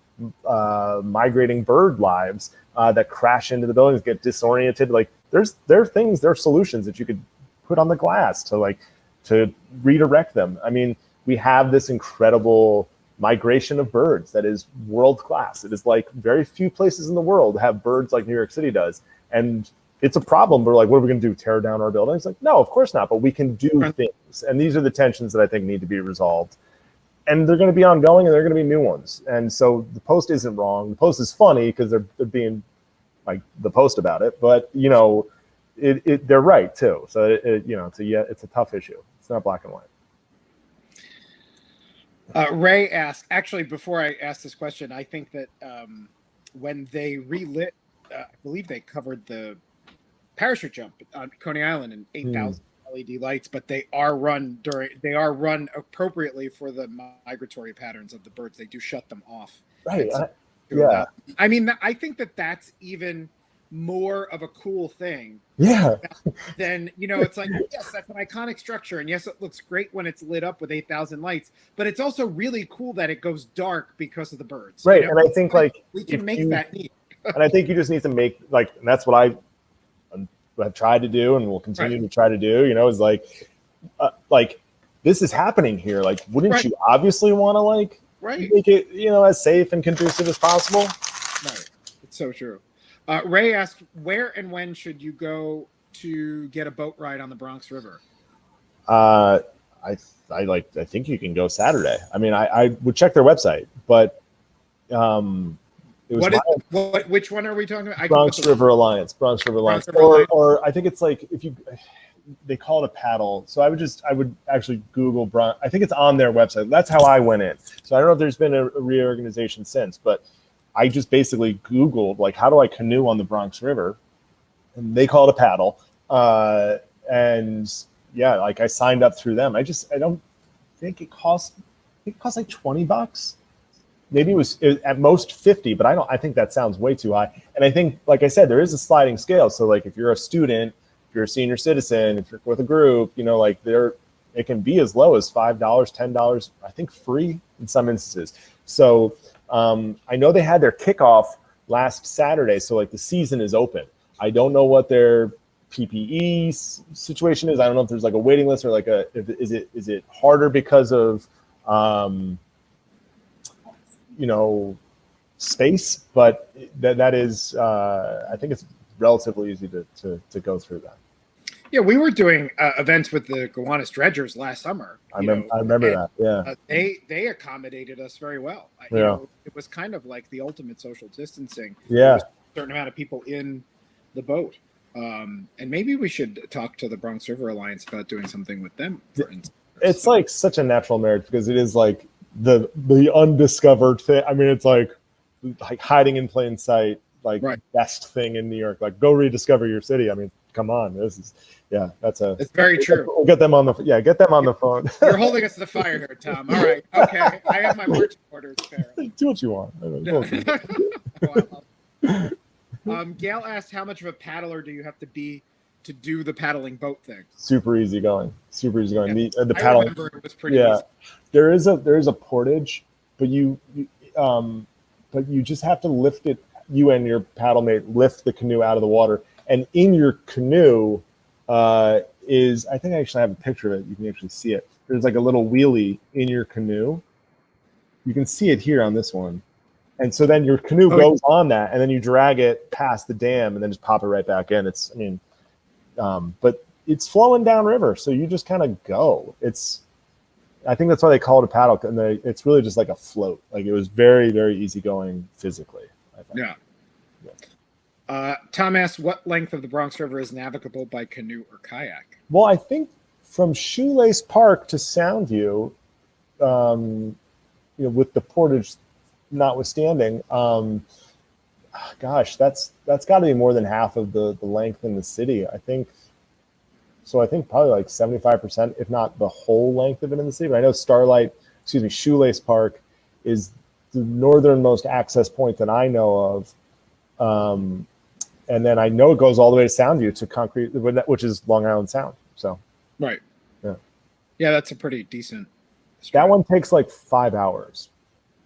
migrating bird lives that crash into the buildings, get disoriented. Like there are solutions that you could put on the glass to redirect them. I mean, we have this incredible migration of birds that is world class. It is like very few places in the world have birds like New York City does. And it's a problem. We're like, what are we going to do? Tear down our buildings? Like, no, of course not. But we can do things. And these are the tensions that I think need to be resolved. And they're going to be ongoing, and they're going to be new ones. And so the Post isn't wrong. The Post is funny because they're being like the Post about it. But, you know, they're right, too. So, you know, it's a tough issue. It's not black and white. Ray asked, actually, before I ask this question, I think that when they relit, I believe they covered the parachute jump on Coney Island in 8,000 LED lights, but they are run appropriately for the migratory patterns of the birds. They do shut them off. Right. Yeah. I mean, I think that that's even more of a cool thing. Yeah. Then, you know, it's like, yes, that's an iconic structure. And yes, it looks great when it's lit up with 8,000 lights, but it's also really cool that it goes dark because of the birds. Right. You know? And I think like we can make that neat. And I think you just need to make like, and that's what I've tried to do and will continue to try to do, you know, is like this is happening here. Like, wouldn't you obviously want to like make it, you know, as safe and conducive as possible? Right. It's so true. Ray asked, where and when should you go to get a boat ride on the Bronx River? I think you can go Saturday. I mean, I would check their website, but it was which one are we talking about? Bronx River Alliance. Or I think it's like they call it a paddle. So I would actually Google Bronx. I think it's on their website. That's how I went in. So I don't know if there's been a reorganization since, but I just basically Googled like, how do I canoe on the Bronx River? And they call it a paddle. And yeah, like I signed up through them. I don't think it cost like $20. Maybe it was at most 50, but I think that sounds way too high. And I think, like I said, there is a sliding scale. So like if you're a student, if you're a senior citizen, if you're with a group, you know, like it can be as low as $5, $10, I think free in some instances. So I know they had their kickoff last Saturday. So like the season is open. I don't know what their PPE situation is. I don't know if there's like a waiting list or like is it harder because of, you know, space, but that is, I think it's relatively easy to go through that. Yeah, we were doing events with the Gowanus Dredgers last summer. I remember that. Yeah, they accommodated us very well. You know, it was kind of like the ultimate social distancing. Yeah, there was a certain amount of people in the boat, and maybe we should talk to the Bronx River Alliance about doing something with them. For instance, it's like such a natural marriage because it is like the undiscovered thing. I mean, it's like hiding in plain sight, like best thing in New York. Like, go rediscover your city. I mean, come on, it's very true. We'll get them on the phone. You're holding us to the fire here, Tom. All right, okay. I have my marching orders. Do what you want. Gail asked, how much of a paddler do you have to be to do the paddling boat thing? Super easy going. Yeah. The paddling. I remember it was pretty easy. There is a portage, but you just have to lift it. You and your paddle mate lift the canoe out of the water, and in your canoe I think I actually have a picture of it. You can actually see it. There's like a little wheelie in your canoe. You can see it here on this one. And so then your canoe goes on that, and then you drag it past the dam, and then just pop it right back in. But it's flowing downriver, so you just kind of go. I think that's why they call it a paddle, and it's really just like a float. Like it was very, very easy going physically. I think. Yeah. Tom asks, what length of the Bronx River is navigable by canoe or kayak? Well, I think from Shoelace Park to Soundview, with the portage notwithstanding, gosh, that's got to be more than half of the length in the city. I think probably like 75%, if not the whole length of it in the city. But I know Shoelace Park is the northernmost access point that I know of. And then I know it goes all the way to Soundview to Concrete, which is Long Island Sound. So, right. Yeah, that's a pretty decent. That one takes like 5 hours.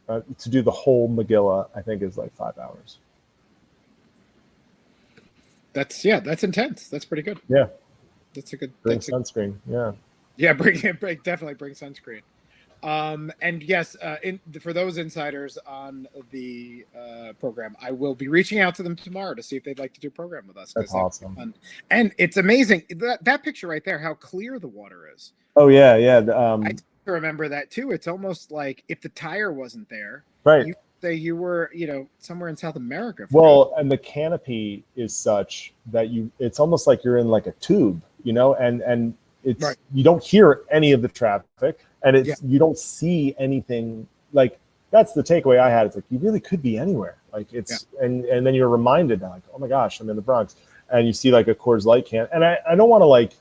To do the whole Megillah, I think, is like 5 hours. That's intense. That's pretty good. Yeah, that's a good. Bring sunscreen. Yeah. Yeah, definitely bring sunscreen. And yes, for those insiders on the program, I will be reaching out to them tomorrow to see if they'd like to do a program with us. That's awesome. Fun. And it's amazing that picture right there, how clear the water is. Oh yeah, yeah. I remember that too. It's almost like if the tire wasn't there, right? You say you were, somewhere in South America. Well, and the canopy is such that it's almost like you're in like a tube, and it's right. You don't hear any of the traffic. And you don't see anything. Like, that's the takeaway I had. It's like, you really could be anywhere. Like, and then you're reminded that, like, oh my gosh, I'm in the Bronx. And you see like a Coors Light can. And I don't want to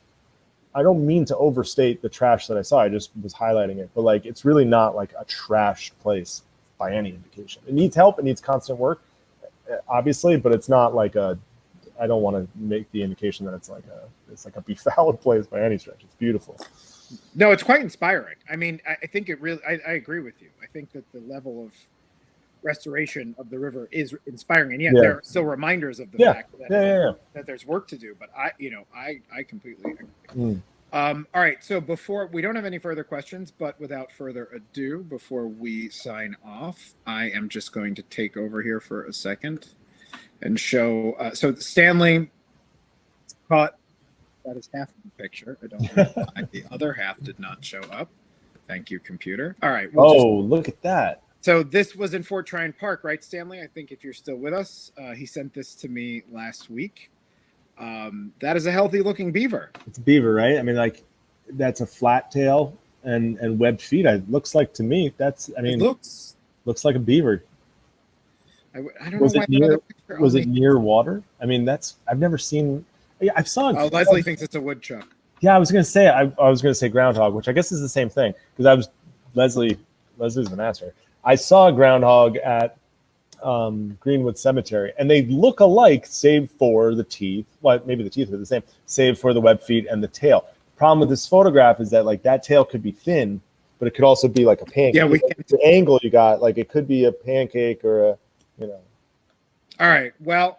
I don't mean to overstate the trash that I saw. I just was highlighting it. But like, it's really not like a trashed place by any indication. It needs help. It needs constant work, obviously. But it's not like I don't want to make the indication that it's like a befouled place by any stretch. It's beautiful. No, it's quite inspiring. I mean, I think it really, I agree with you. I think that the level of restoration of the river is inspiring. And yet there are still reminders of the fact that there's work to do. But I completely agree. All right. So before, we don't have any further questions, but without further ado, before we sign off, I am just going to take over here for a second and show. So Stanley caught. That is half of the picture. I don't know why the other half did not show up. Thank you, computer. All right. Look at that. So this was in Fort Tryon Park, right, Stanley? I think if you're still with us, he sent this to me last week. That is a healthy looking beaver. It's a beaver, right? I mean, like, that's a flat tail and webbed feet. It looks like, to me, it looks like a beaver. I don't know why was it near water? I mean, I've never seen. Yeah, I saw it. Oh, Leslie thinks it's a woodchuck. Yeah, I was gonna say I was gonna say groundhog, which I guess is the same thing because Leslie's the master. I saw a groundhog at Greenwood Cemetery, and they look alike, save for the teeth. Well, maybe the teeth are the same, save for the webbed feet and the tail. Problem with this photograph is that like that tail could be thin, but it could also be like a pancake. Yeah, the angle you got, like it could be a pancake or All right, well.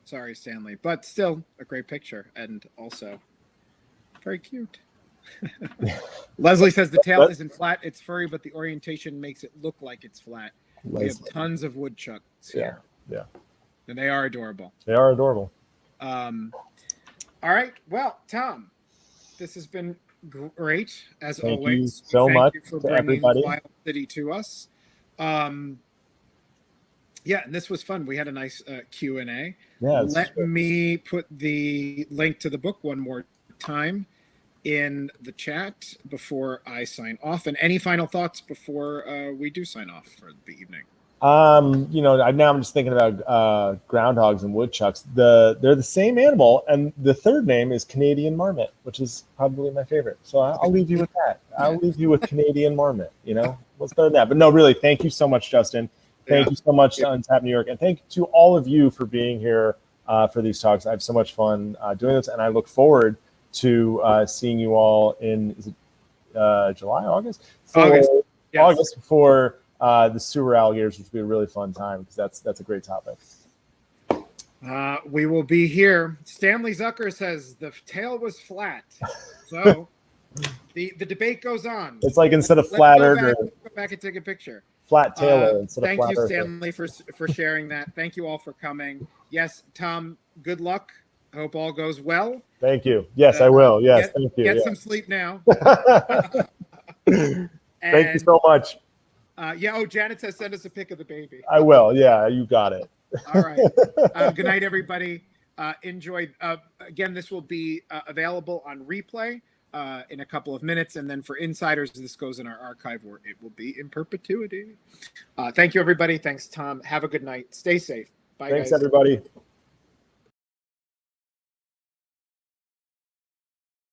Sorry, Stanley, but still a great picture and also very cute. Leslie says the tail isn't flat, it's furry, but the orientation makes it look like it's flat. We have tons of woodchucks here. Yeah. And they are adorable. They are adorable. All right. Well, Tom, this has been great as always. Thank you so much for bringing Wild City to us. Yeah, and this was fun. We had a nice Q&A. Yeah, Let me put the link to the book one more time in the chat before I sign off. And any final thoughts before we do sign off for the evening? Now I'm just thinking about groundhogs and woodchucks. They're the same animal, and the third name is Canadian marmot, which is probably my favorite. So I'll leave you with that. I'll leave you with Canadian marmot. What's better than that? But no, really, thank you so much, Justin. Thank you so much to Untap New York, and thank you to all of you for being here for these talks. I have so much fun doing this, and I look forward to seeing you all in July, August? August for the sewer alligators, which will be a really fun time because that's a great topic. We will be here. Stanley Zucker says the tail was flat, so the debate goes on. It's like instead of flat earth, go back and take a picture. Flat tail instead of flat Thank earth. you, Stanley, for sharing that. Thank you all for coming. Yes, Tom, good luck. I hope all goes well. Thank you. Yes, I will. Yes, thank you. Get some sleep now. Thank you so much. Janet says send us a pic of the baby. I will. Yeah, you got it. All right. Good night, everybody. Enjoy. Again, this will be available on replay in a couple of minutes. And then for insiders, this goes in our archive where it will be in perpetuity. Thank you, everybody. Thanks, Tom. Have a good night. Stay safe. Bye, Thanks, guys. everybody.